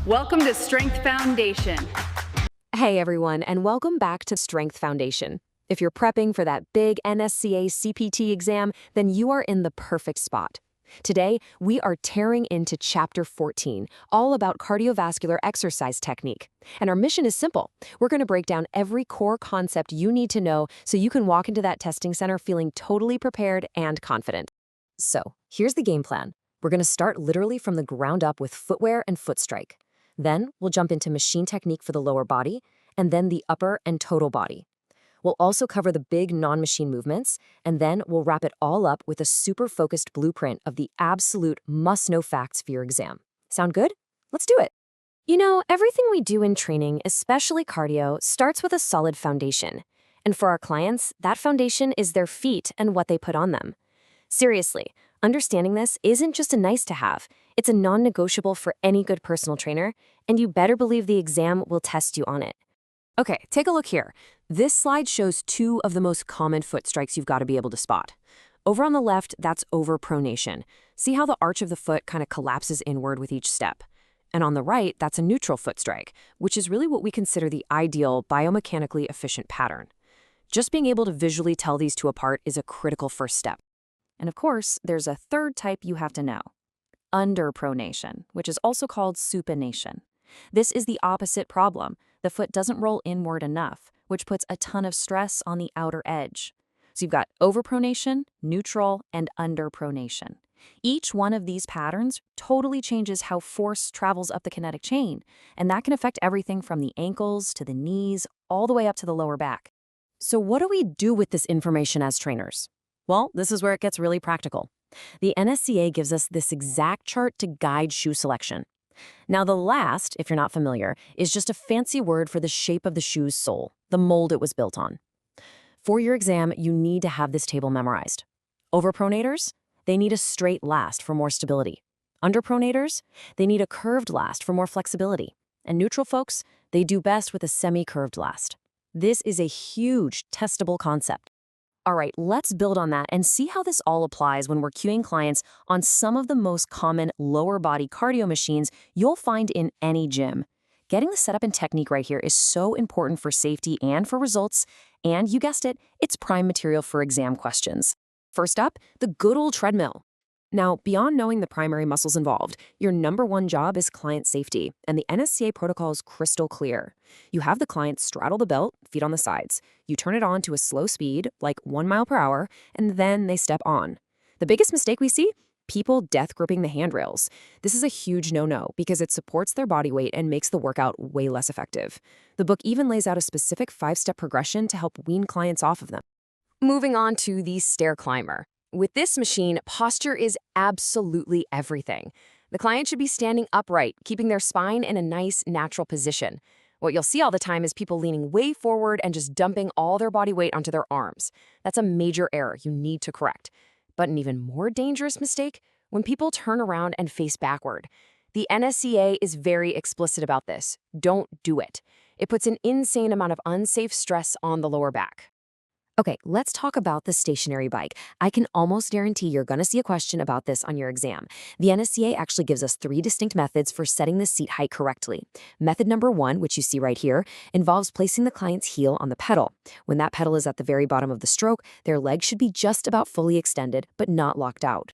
Welcome to Strength Foundation. Hey everyone, and welcome back to Strength Foundation. If you're prepping for that big NSCA CPT exam, then you are in the perfect spot. Today, we are tearing into Chapter 14, all about cardiovascular exercise technique. And our mission is simple. We're going to break down every core concept you need to know so you can walk into that testing center feeling totally prepared and confident. So, here's the game plan. We're going to start literally from the ground up with footwear and foot strike. Then, we'll jump into machine technique for the lower body, and then the upper and total body. We'll also cover the big non-machine movements, and then we'll wrap it all up with a super focused blueprint of the absolute must-know facts for your exam. Sound good? Let's do it. You know, everything we do in training, especially cardio, starts with a solid foundation. And for our clients, that foundation is their feet and what they put on them. Seriously, understanding this isn't just a nice to have, it's a non-negotiable for any good personal trainer, and you better believe the exam will test you on it. Okay, take a look here. This slide shows two of the most common foot strikes you've got to be able to spot. Over on the left, that's overpronation. See how the arch of the foot kind of collapses inward with each step. And on the right, that's a neutral foot strike, which is really what we consider the ideal biomechanically efficient pattern. Just being able to visually tell these two apart is a critical first step. And of course, there's a third type you have to know. Underpronation, which is also called supination. This is the opposite problem. The foot doesn't roll inward enough, which puts a ton of stress on the outer edge. So you've got overpronation, neutral, and underpronation. Each one of these patterns totally changes how force travels up the kinetic chain, and that can affect everything from the ankles to the knees, all the way up to the lower back. So what do we do with this information as trainers? Well, this is where it gets really practical. The NSCA gives us this exact chart to guide shoe selection. Now, the last, if you're not familiar, is just a fancy word for the shape of the shoe's sole, the mold it was built on. For your exam, you need to have this table memorized. Overpronators, they need a straight last for more stability. Underpronators, they need a curved last for more flexibility. And neutral folks, they do best with a semi-curved last. This is a huge testable concept. All right, let's build on that and see how this all applies when we're cueing clients on some of the most common lower body cardio machines you'll find in any gym. Getting the setup and technique right here is so important for safety and for results, and you guessed it, it's prime material for exam questions. First up, the good old treadmill. Now, beyond knowing the primary muscles involved, your number one job is client safety, and the NSCA protocol is crystal clear. You have the client straddle the belt, feet on the sides. You turn it on to a slow speed, like 1 mile per hour, and then they step on. The biggest mistake we see? People death gripping the handrails. This is a huge no-no because it supports their body weight and makes the workout way less effective. The book even lays out a specific 5-step progression to help wean clients off of them. Moving on to the stair climber. With this machine, posture is absolutely everything. The client should be standing upright, keeping their spine in a nice, natural position. What you'll see all the time is people leaning way forward and just dumping all their body weight onto their arms. That's a major error you need to correct. But an even more dangerous mistake, when people turn around and face backward. The NSCA is very explicit about this. Don't do it. It puts an insane amount of unsafe stress on the lower back. Okay, let's talk about the stationary bike. I can almost guarantee you're going to see a question about this on your exam. The NSCA actually gives us 3 distinct methods for setting the seat height correctly. Method number 1, which you see right here, involves placing the client's heel on the pedal. When that pedal is at the very bottom of the stroke, their leg should be just about fully extended, but not locked out.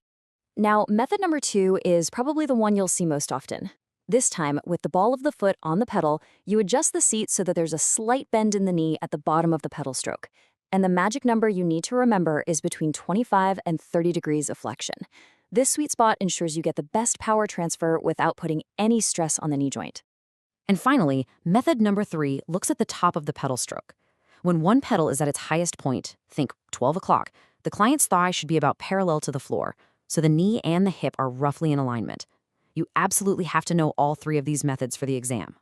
Now, method number 2 is probably the one you'll see most often. This time, with the ball of the foot on the pedal, you adjust the seat so that there's a slight bend in the knee at the bottom of the pedal stroke. And the magic number you need to remember is between 25 and 30 degrees of flexion. This sweet spot ensures you get the best power transfer without putting any stress on the knee joint. And finally, method number 3 looks at the top of the pedal stroke. When one pedal is at its highest point, think 12 o'clock, the client's thigh should be about parallel to the floor, so the knee and the hip are roughly in alignment. You absolutely have to know all 3 of these methods for the exam.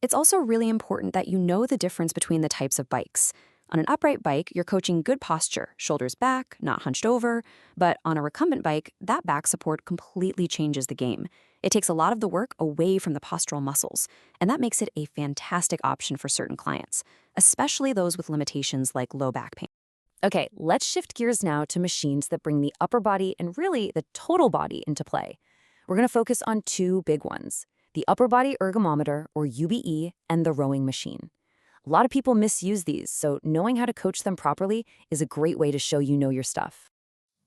It's also really important that you know the difference between the types of bikes. On an upright bike, you're coaching good posture, shoulders back, not hunched over. But on a recumbent bike, that back support completely changes the game. It takes a lot of the work away from the postural muscles, and that makes it a fantastic option for certain clients, especially those with limitations like low back pain. Okay, let's shift gears now to machines that bring the upper body and really the total body into play. We're going to focus on 2 big ones. the upper body ergometer, or UBE, and the rowing machine. A lot of people misuse these, so knowing how to coach them properly is a great way to show you know your stuff.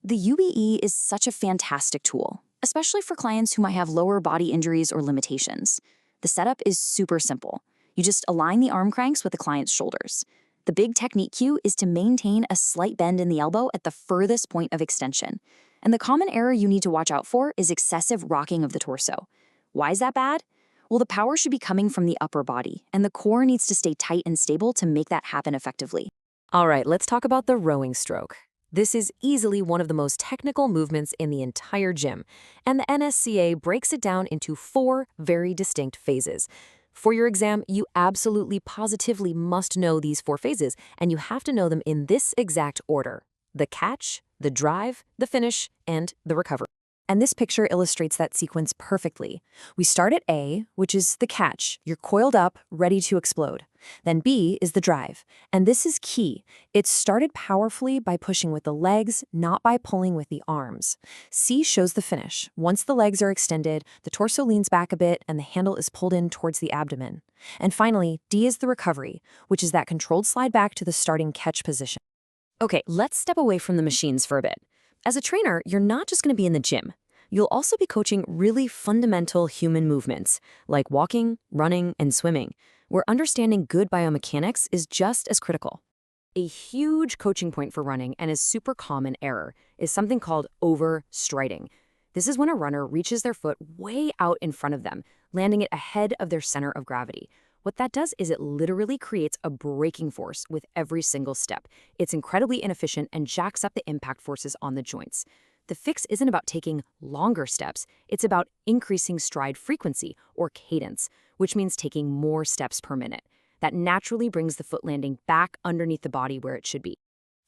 The UBE is such a fantastic tool, especially for clients who might have lower body injuries or limitations. The setup is super simple. You just align the arm cranks with the client's shoulders. The big technique cue is to maintain a slight bend in the elbow at the furthest point of extension. And the common error you need to watch out for is excessive rocking of the torso. Why is that bad? Well, the power should be coming from the upper body, and the core needs to stay tight and stable to make that happen effectively. All right, let's talk about the rowing stroke. This is easily one of the most technical movements in the entire gym, and the NSCA breaks it down into 4 very distinct phases. For your exam, you absolutely positively must know these 4 phases, and you have to know them in this exact order: the catch, the drive, the finish, and the recovery. And this picture illustrates that sequence perfectly. We start at A, which is the catch. You're coiled up, ready to explode. Then B is the drive. And this is key. It's started powerfully by pushing with the legs, not by pulling with the arms. C shows the finish. Once the legs are extended, the torso leans back a bit and the handle is pulled in towards the abdomen. And finally, D is the recovery, which is that controlled slide back to the starting catch position. Okay, let's step away from the machines for a bit. As a trainer, you're not just going to be in the gym. You'll also be coaching really fundamental human movements, like walking, running, and swimming, where understanding good biomechanics is just as critical. A huge coaching point for running, and a super common error, is something called overstriding. This is when a runner reaches their foot way out in front of them, landing it ahead of their center of gravity. What that does is it literally creates a braking force with every single step. It's incredibly inefficient and jacks up the impact forces on the joints. The fix isn't about taking longer steps, it's about increasing stride frequency, or cadence, which means taking more steps per minute. That naturally brings the foot landing back underneath the body where it should be.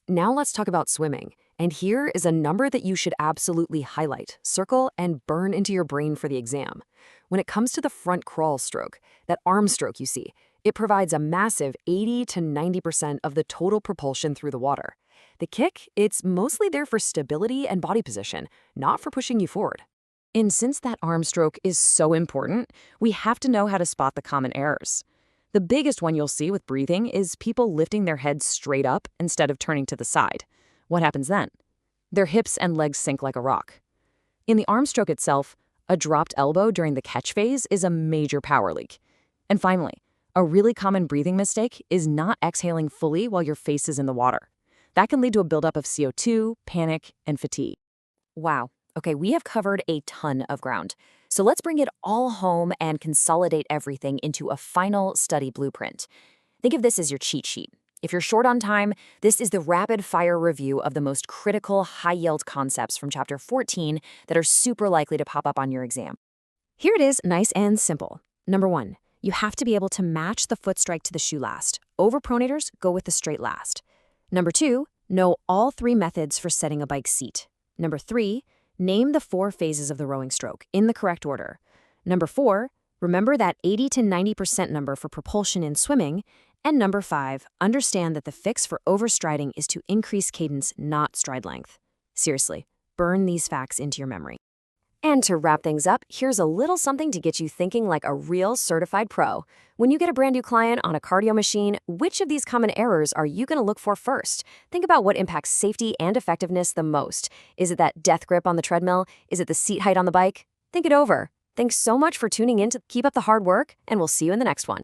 Now let's talk about swimming. And here is a number that you should absolutely highlight, circle, and burn into your brain for the exam. When it comes to the front crawl stroke, that arm stroke you see, it provides a massive 80 to 90% of the total propulsion through the water. The kick, it's mostly there for stability and body position, not for pushing you forward. And since that arm stroke is so important, we have to know how to spot the common errors. The biggest one you'll see with breathing is people lifting their heads straight up instead of turning to the side. What happens then? Their hips and legs sink like a rock. In the arm stroke itself, a dropped elbow during the catch phase is a major power leak. And finally, a really common breathing mistake is not exhaling fully while your face is in the water. That can lead to a buildup of CO2, panic, and fatigue. Wow. Okay, we have covered a ton of ground. So let's bring it all home and consolidate everything into a final study blueprint. Think of this as your cheat sheet. If you're short on time, this is the rapid-fire review of the most critical high-yield concepts from Chapter 14 that are super likely to pop up on your exam. Here it is, nice and simple. Number 1, you have to be able to match the foot strike to the shoe last. Overpronators go with the straight last. Number 2, know all 3 methods for setting a bike seat. Number 3, name the 4 phases of the rowing stroke in the correct order. Number 4, remember that 80 to 90% number for propulsion in swimming. And number 5, understand that the fix for overstriding is to increase cadence, not stride length. Seriously, burn these facts into your memory. And to wrap things up, here's a little something to get you thinking like a real certified pro. When you get a brand new client on a cardio machine, which of these common errors are you going to look for first? Think about what impacts safety and effectiveness the most. Is it that death grip on the treadmill? Is it the seat height on the bike? Think it over. Thanks so much for tuning in to keep up the hard work, and we'll see you in the next one.